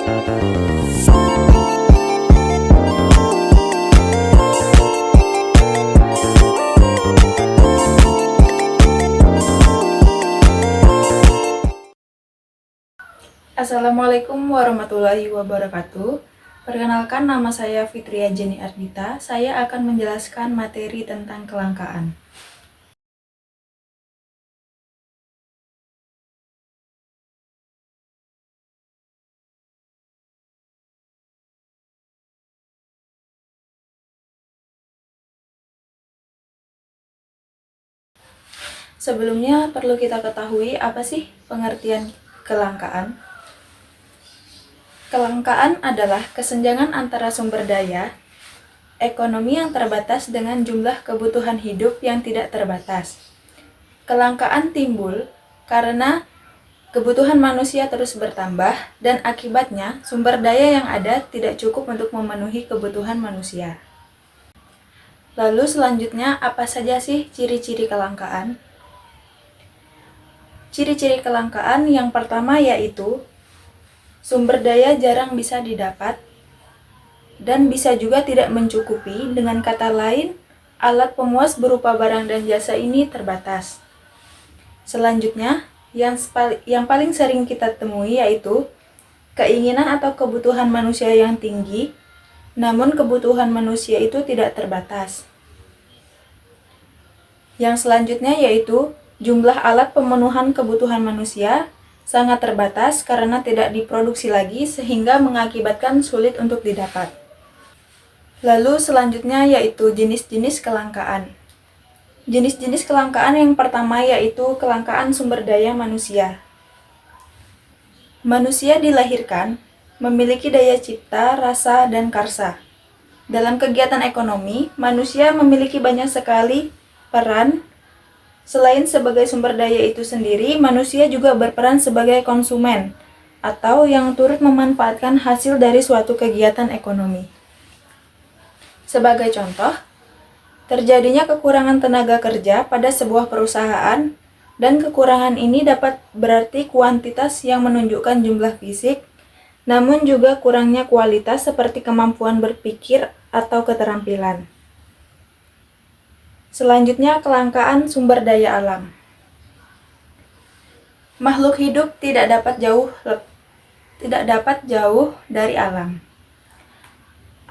Assalamualaikum warahmatullahi wabarakatuh. Perkenalkan, nama saya Fitria Jenny Ardita. Saya akan menjelaskan materi tentang kelangkaan. Sebelumnya perlu kita ketahui apa sih pengertian kelangkaan? Kelangkaan adalah kesenjangan antara sumber daya ekonomi yang terbatas dengan jumlah kebutuhan hidup yang tidak terbatas. Kelangkaan timbul karena kebutuhan manusia terus bertambah dan akibatnya sumber daya yang ada tidak cukup untuk memenuhi kebutuhan manusia. Lalu selanjutnya, apa saja sih ciri-ciri kelangkaan? Ciri-ciri kelangkaan yang pertama yaitu sumber daya jarang bisa didapat dan bisa juga tidak mencukupi. Dengan kata lain, alat pemuas berupa barang dan jasa ini terbatas. Selanjutnya, yang paling sering kita temui yaitu keinginan atau kebutuhan manusia yang tinggi, namun kebutuhan manusia itu tidak terbatas. Yang selanjutnya yaitu jumlah alat pemenuhan kebutuhan manusia sangat terbatas karena tidak diproduksi lagi sehingga mengakibatkan sulit untuk didapat. Lalu selanjutnya yaitu jenis-jenis kelangkaan. Jenis-jenis kelangkaan yang pertama yaitu kelangkaan sumber daya manusia. Manusia dilahirkan memiliki daya cipta, rasa, dan karsa. Dalam kegiatan ekonomi, manusia memiliki banyak sekali peran. Selain sebagai sumber daya itu sendiri, manusia juga berperan sebagai konsumen atau yang turut memanfaatkan hasil dari suatu kegiatan ekonomi. Sebagai contoh, terjadinya kekurangan tenaga kerja pada sebuah perusahaan, dan kekurangan ini dapat berarti kuantitas yang menunjukkan jumlah fisik, namun juga kurangnya kualitas seperti kemampuan berpikir atau keterampilan. Selanjutnya, kelangkaan sumber daya alam. Makhluk hidup tidak dapat jauh dari alam.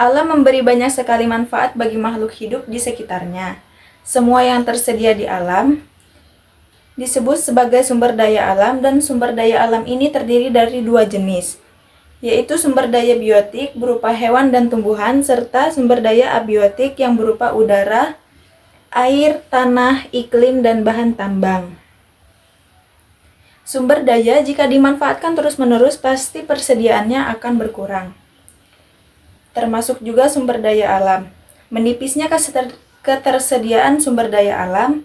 Alam memberi banyak sekali manfaat bagi makhluk hidup di sekitarnya. Semua yang tersedia di alam disebut sebagai sumber daya alam, dan sumber daya alam ini terdiri dari dua jenis, yaitu sumber daya biotik berupa hewan dan tumbuhan, serta sumber daya abiotik yang berupa udara, air, tanah, iklim, dan bahan tambang. Sumber daya jika dimanfaatkan terus-menerus pasti persediaannya akan berkurang. Termasuk juga sumber daya alam. Menipisnya ketersediaan sumber daya alam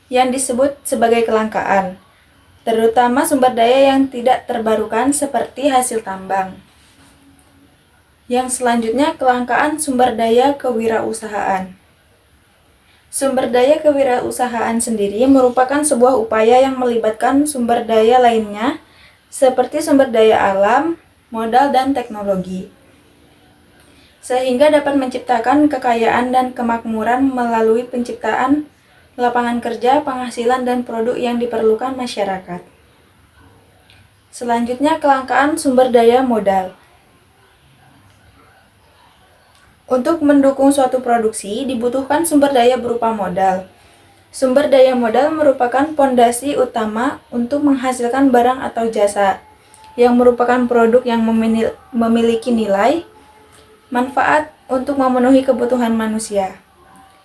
yang disebut sebagai kelangkaan, terutama sumber daya yang tidak terbarukan seperti hasil tambang. Yang selanjutnya, kelangkaan sumber daya kewirausahaan. Sumber daya kewirausahaan sendiri merupakan sebuah upaya yang melibatkan sumber daya lainnya seperti sumber daya alam, modal, dan teknologi, sehingga dapat menciptakan kekayaan dan kemakmuran melalui penciptaan lapangan kerja, penghasilan, dan produk yang diperlukan masyarakat. Selanjutnya, kelangkaan sumber daya modal. Untuk mendukung suatu produksi, dibutuhkan sumber daya berupa modal. Sumber daya modal merupakan fondasi utama untuk menghasilkan barang atau jasa, yang merupakan produk yang memiliki nilai, manfaat untuk memenuhi kebutuhan manusia.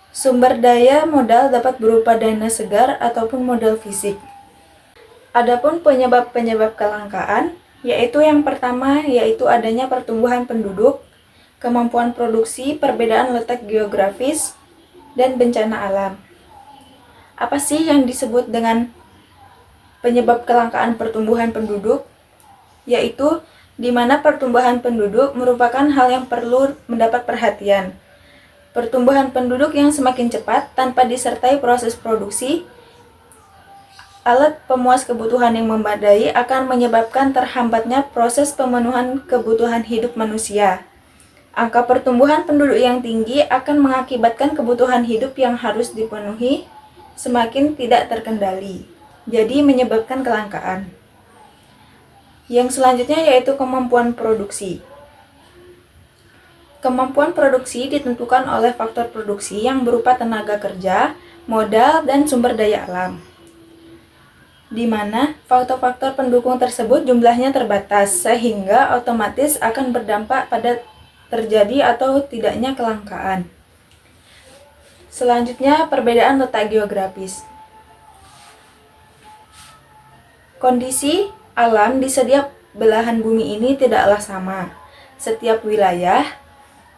Sumber daya modal dapat berupa dana segar ataupun modal fisik. Adapun penyebab-penyebab kelangkaan, yaitu yang pertama yaitu adanya pertumbuhan penduduk, kemampuan produksi, perbedaan letak geografis, dan bencana alam. Apa sih yang disebut dengan penyebab kelangkaan pertumbuhan penduduk? Yaitu di mana pertumbuhan penduduk merupakan hal yang perlu mendapat perhatian. Pertumbuhan penduduk yang semakin cepat tanpa disertai proses produksi alat pemuas kebutuhan yang memadai akan menyebabkan terhambatnya proses pemenuhan kebutuhan hidup manusia. Angka pertumbuhan penduduk yang tinggi akan mengakibatkan kebutuhan hidup yang harus dipenuhi semakin tidak terkendali, jadi menyebabkan kelangkaan. Yang selanjutnya yaitu kemampuan produksi. Kemampuan produksi ditentukan oleh faktor produksi yang berupa tenaga kerja, modal, dan sumber daya alam, di mana faktor-faktor pendukung tersebut jumlahnya terbatas, sehingga otomatis akan berdampak pada terjadi atau tidaknya kelangkaan. Selanjutnya, perbedaan letak geografis. Kondisi alam di setiap belahan bumi ini tidaklah sama. Setiap wilayah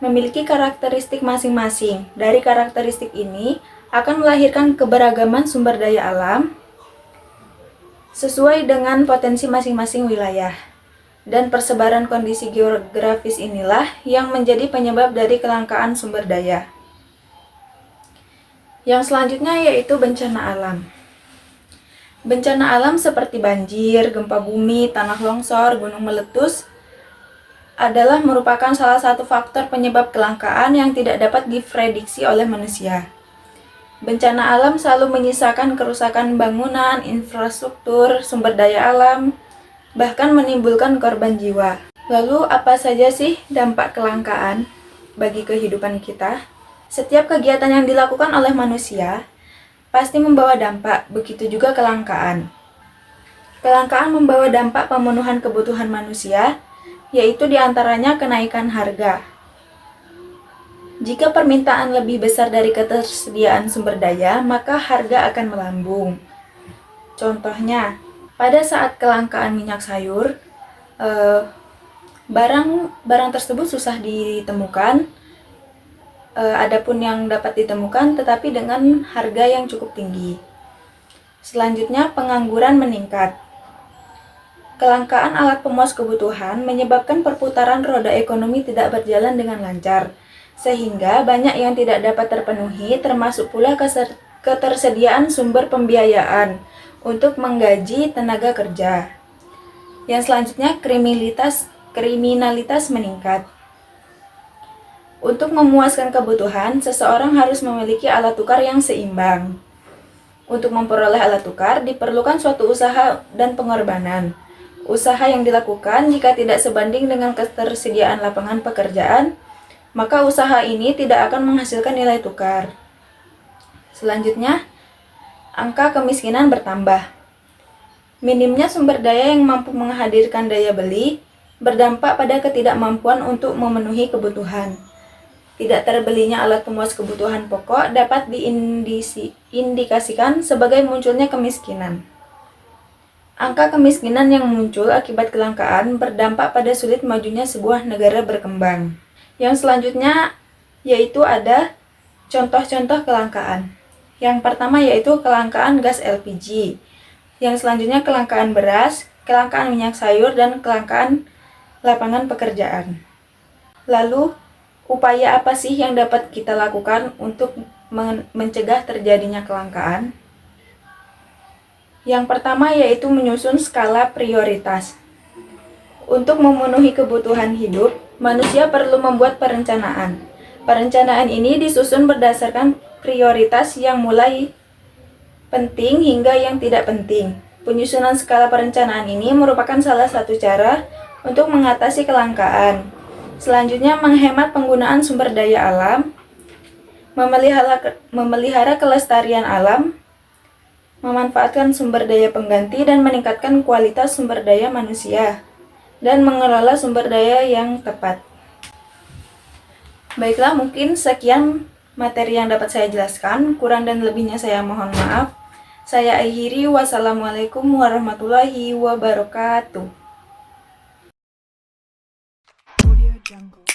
memiliki karakteristik masing-masing. Dari karakteristik ini akan melahirkan keberagaman sumber daya alam sesuai dengan potensi masing-masing wilayah. Dan persebaran kondisi geografis inilah yang menjadi penyebab dari kelangkaan sumber daya. Yang selanjutnya yaitu bencana alam. Bencana alam seperti banjir, gempa bumi, tanah longsor, gunung meletus adalah merupakan salah satu faktor penyebab kelangkaan yang tidak dapat diprediksi oleh manusia. Bencana alam selalu menyisakan kerusakan bangunan, infrastruktur, sumber daya alam, bahkan menimbulkan korban jiwa. Lalu apa saja sih dampak kelangkaan bagi kehidupan kita? Setiap kegiatan yang dilakukan oleh manusia pasti membawa dampak, begitu juga kelangkaan. Kelangkaan membawa dampak pemenuhan kebutuhan manusia, yaitu diantaranya kenaikan harga. Jika permintaan lebih besar dari ketersediaan sumber daya, maka harga akan melambung. Contohnya, pada saat kelangkaan minyak sayur, barang tersebut susah ditemukan, adapun yang dapat ditemukan tetapi dengan harga yang cukup tinggi. Selanjutnya, pengangguran meningkat. Kelangkaan alat pemuas kebutuhan menyebabkan perputaran roda ekonomi tidak berjalan dengan lancar, sehingga banyak yang tidak dapat terpenuhi, termasuk pula ketersediaan sumber pembiayaan untuk menggaji tenaga kerja. Yang selanjutnya, kriminalitas meningkat. Untuk memuaskan kebutuhan, seseorang harus memiliki alat tukar yang seimbang. Untuk memperoleh alat tukar, diperlukan suatu usaha dan pengorbanan. Usaha yang dilakukan jika tidak sebanding dengan ketersediaan lapangan pekerjaan, maka usaha ini tidak akan menghasilkan nilai tukar. Selanjutnya, angka kemiskinan bertambah. Minimnya sumber daya yang mampu menghadirkan daya beli berdampak pada ketidakmampuan untuk memenuhi kebutuhan. Tidak terbelinya alat pemuas kebutuhan pokok dapat diindikasikan sebagai munculnya kemiskinan. Angka kemiskinan yang muncul akibat kelangkaan berdampak pada sulit majunya sebuah negara berkembang. Yang selanjutnya yaitu ada contoh-contoh kelangkaan. Yang pertama yaitu kelangkaan gas LPG. Yang selanjutnya kelangkaan beras, kelangkaan minyak sayur, dan kelangkaan lapangan pekerjaan. Lalu, upaya apa sih yang dapat kita lakukan untuk mencegah terjadinya kelangkaan? Yang pertama yaitu menyusun skala prioritas. Untuk memenuhi kebutuhan hidup, manusia perlu membuat perencanaan. Perencanaan ini disusun berdasarkan prioritas yang mulai penting hingga yang tidak penting. Penyusunan skala perencanaan ini merupakan salah satu cara untuk mengatasi kelangkaan. Selanjutnya, menghemat penggunaan sumber daya alam, memelihara kelestarian alam, memanfaatkan sumber daya pengganti, dan meningkatkan kualitas sumber daya manusia, dan mengelola sumber daya yang tepat. Baiklah, mungkin sekian materi yang dapat saya jelaskan. Kurang dan lebihnya saya mohon maaf. Saya akhiri. Wassalamualaikum warahmatullahi wabarakatuh. Audio Jungle.